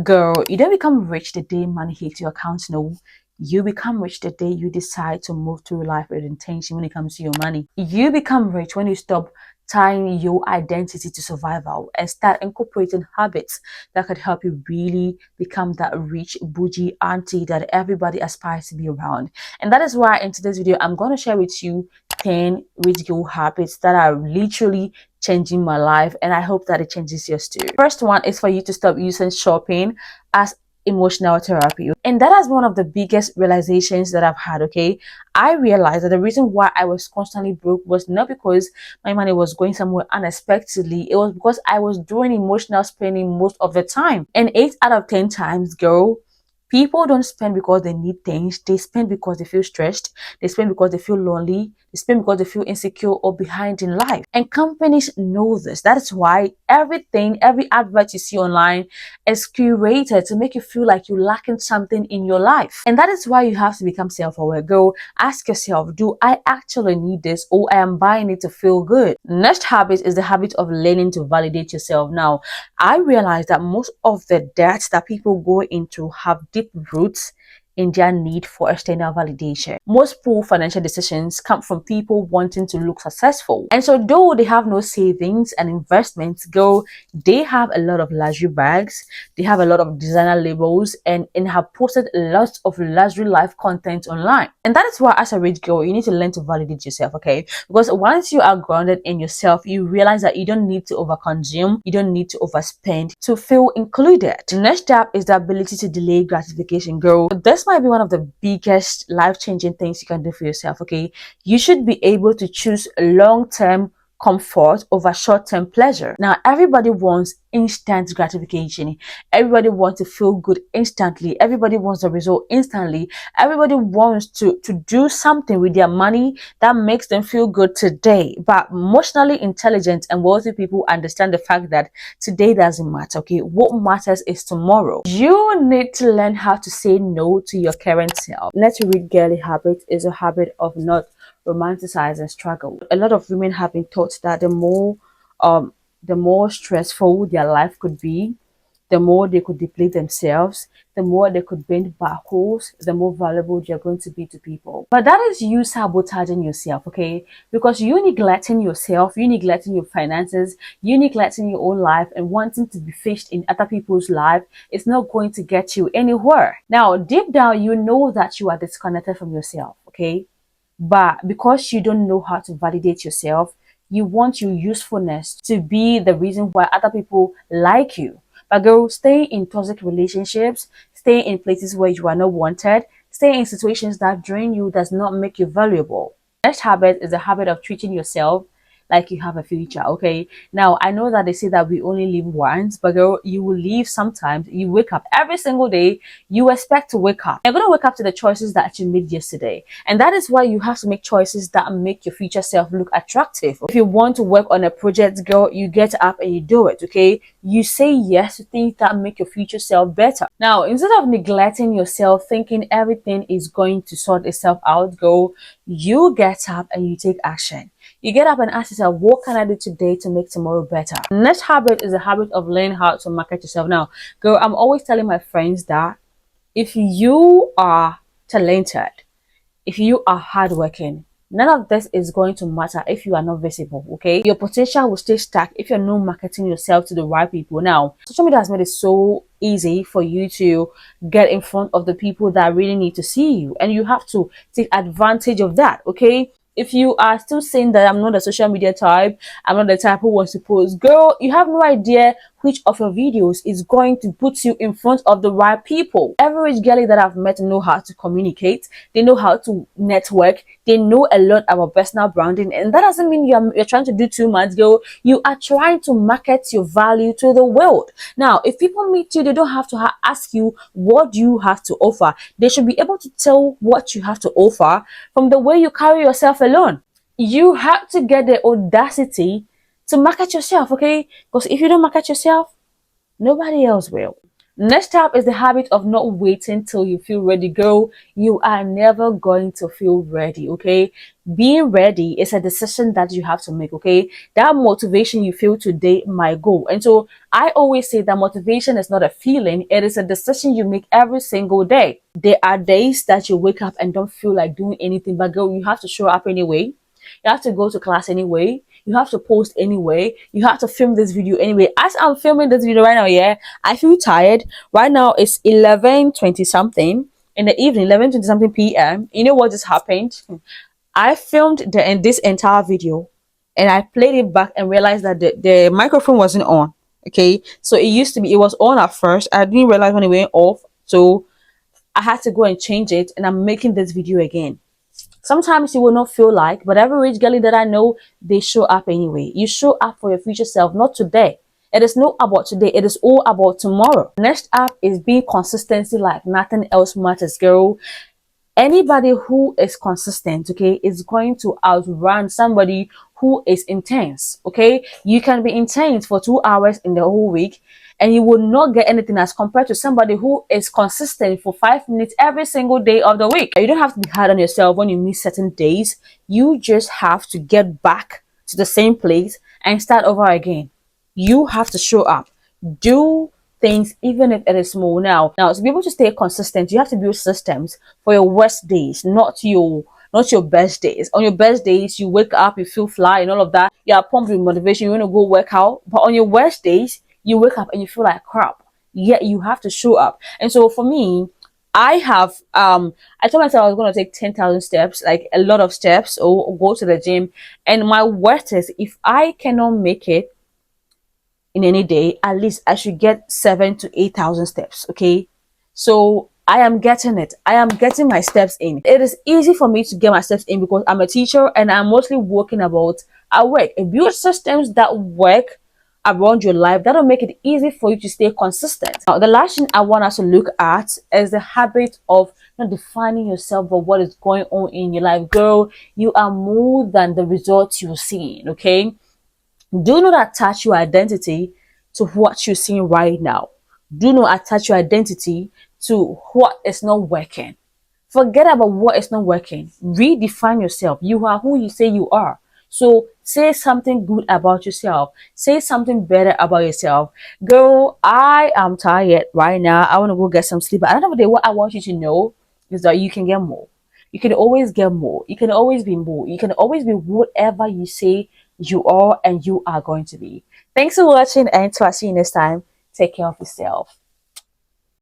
Girl, you don't become rich the day money hits your account. No, you become rich the day you decide to move through life with intention when it comes to your money. You become rich when you stop tying your identity to survival and start incorporating habits that could help you really become that rich bougie auntie that everybody aspires to be around. And that is why in today's video, I'm going to share with you 10 rich girl habits that are literally changing my life, and I hope that it changes yours too. First one is for you to stop using shopping as emotional therapy, and that has been one of the biggest realizations that I've had. Okay, I realized that the reason why I was constantly broke was not because my money was going somewhere unexpectedly. It was because I was doing emotional spending most of the time. And 8 out of 10 times, girl, people don't spend because they need things. They spend because they feel stressed. They spend because they feel lonely. They spend because they feel insecure or behind in life. And companies know this. That is why every advert you see online is curated to make you feel like you're lacking something in your life. And that is why you have to become self-aware. Go ask yourself, do I actually need this, or I am buying it to feel good? Next habit is the habit of learning to validate yourself. Now, I realize that most of the debts that people go into have deep roots in their need for external validation. Most poor financial decisions come from people wanting to look successful. And so though they have no savings and investments, they have a lot of luxury bags, they have a lot of designer labels, and have posted lots of luxury life content online. And that is why as a rich girl, you need to learn to validate yourself, okay? Because once you are grounded in yourself, you realize that you don't need to overconsume, you don't need to overspend to feel included. The next step is the ability to delay gratification, girl. This might be one of the biggest life-changing things you can do for yourself, okay? You should be able to choose long-term comfort over short-term pleasure. Now, everybody wants instant gratification. Everybody wants to feel good instantly. Everybody wants the result instantly. Everybody wants to do something with their money that makes them feel good today. But emotionally intelligent and wealthy people understand the fact that today doesn't matter, okay? What matters is tomorrow. You need to learn how to say no to your current self. Next read girly habit is a habit of not romanticizing struggle. A lot of women have been taught that the more stressful their life could be, the more they could deplete themselves, the more they could bend backwards, the more valuable they're going to be to people. But that is you sabotaging yourself, okay? Because you neglecting yourself, you neglecting your finances, you neglecting your own life and wanting to be fished in other people's life is not going to get you anywhere. Now, deep down, you know that you are disconnected from yourself, okay? But because you don't know how to validate yourself, you want your usefulness to be the reason why other people like you. But girl, stay in toxic relationships, stay in places where you are not wanted, stay in situations that drain you, does not make you valuable. Next habit is the habit of treating yourself like you have a future, okay? Now, I know that they say that we only live once, but girl, you will live sometimes. You wake up every single day, you expect to wake up. You're going to wake up to the choices that you made yesterday. And that is why you have to make choices that make your future self look attractive. If you want to work on a project, girl, you get up and you do it, okay? You say yes to things that make your future self better. Now, instead of neglecting yourself, thinking everything is going to sort itself out, girl, you get up and you take action. You get up and ask yourself, what can I do today to make tomorrow better? Next habit is the habit of learning how to market yourself. Now, girl, I'm always telling my friends that if you are talented, if you are hardworking, none of this is going to matter if you are not visible, okay? Your potential will stay stuck if you're not marketing yourself to the right people. Now, social media has made it so easy for you to get in front of the people that really need to see you, and you have to take advantage of that, okay? If you are still saying that I'm not a social media type, I'm not the type who wants to post, girl, you have no idea which of your videos is going to put you in front of the right people. Every rich girlie that I've met know how to communicate, they know how to network, they know a lot about personal branding, and that doesn't mean you're trying to do too much, girl. You are trying to market your value to the world. Now, if people meet you, they don't have to ask you what you have to offer. They should be able to tell what you have to offer from the way you carry yourself alone. You have to get the audacity to market yourself, okay? Because if you don't market yourself, nobody else will. Next up is the habit of not waiting till you feel ready. Girl, you are never going to feel ready, okay? Being ready is a decision that you have to make, okay? That motivation you feel today might go. And so I always say that motivation is not a feeling, it is a decision you make every single day. There are days that you wake up and don't feel like doing anything, but girl, you have to show up anyway. You have to go to class anyway. You have to post anyway. You have to film this video anyway. As I'm filming this video right now, yeah, I feel tired. Right now it's 11:20 something in the evening, 11:20 something p.m. You know what just happened? I filmed this entire video and I played it back and realized that the microphone wasn't on. Okay, so it was on at first. I didn't realize when it went off. So I had to go and change it, and I'm making this video again. Sometimes you will not feel like, but every rich girlie that I know, they show up anyway. You show up for your future self, not today. It is not about today. It is all about tomorrow. Next up is being consistency like nothing else matters, girl. Anybody who is consistent, okay, is going to outrun somebody who is intense, okay? You can be intense for 2 hours in the whole week and you will not get anything as compared to somebody who is consistent for 5 minutes every single day of the week. You don't have to be hard on yourself when you miss certain days. You just have to get back to the same place and start over again. You have to show up. Do things even if it is small. Now to be able to stay consistent, you have to build systems for your worst days, not your best days. On your best days, you wake up, you feel fly and all of that. You are pumped with motivation, you want to go work out. But on your worst days, you wake up and you feel like crap. Yet you have to show up. And so for me, I told myself I was gonna take 10,000 steps, like a lot of steps, or go to the gym. And my worst is if I cannot make it in any day, at least I should get 7 to 8,000 steps. Okay. So I am getting it. I am getting my steps in. It is easy for me to get my steps in because I'm a teacher and I'm mostly working about at work. Build systems that work around your life that'll make it easy for you to stay consistent. Now, the last thing I want us to look at is the habit of not defining yourself by what is going on in your life. Girl, you are more than the results you're seeing. Okay. Do not attach your identity to what you're seeing right now. Do not attach your identity to what is not working. Forget about what is not working. Redefine yourself. You are who you say you are. So say something good about yourself. Say something better about yourself. Girl, I am tired right now. I want to go get some sleep. But at the end of the day, what I want you to know is that you can get more. You can always get more. You can always be more. You can always be whatever you say you are and you are going to be. Thanks for watching, and till I see you next time, take care of yourself.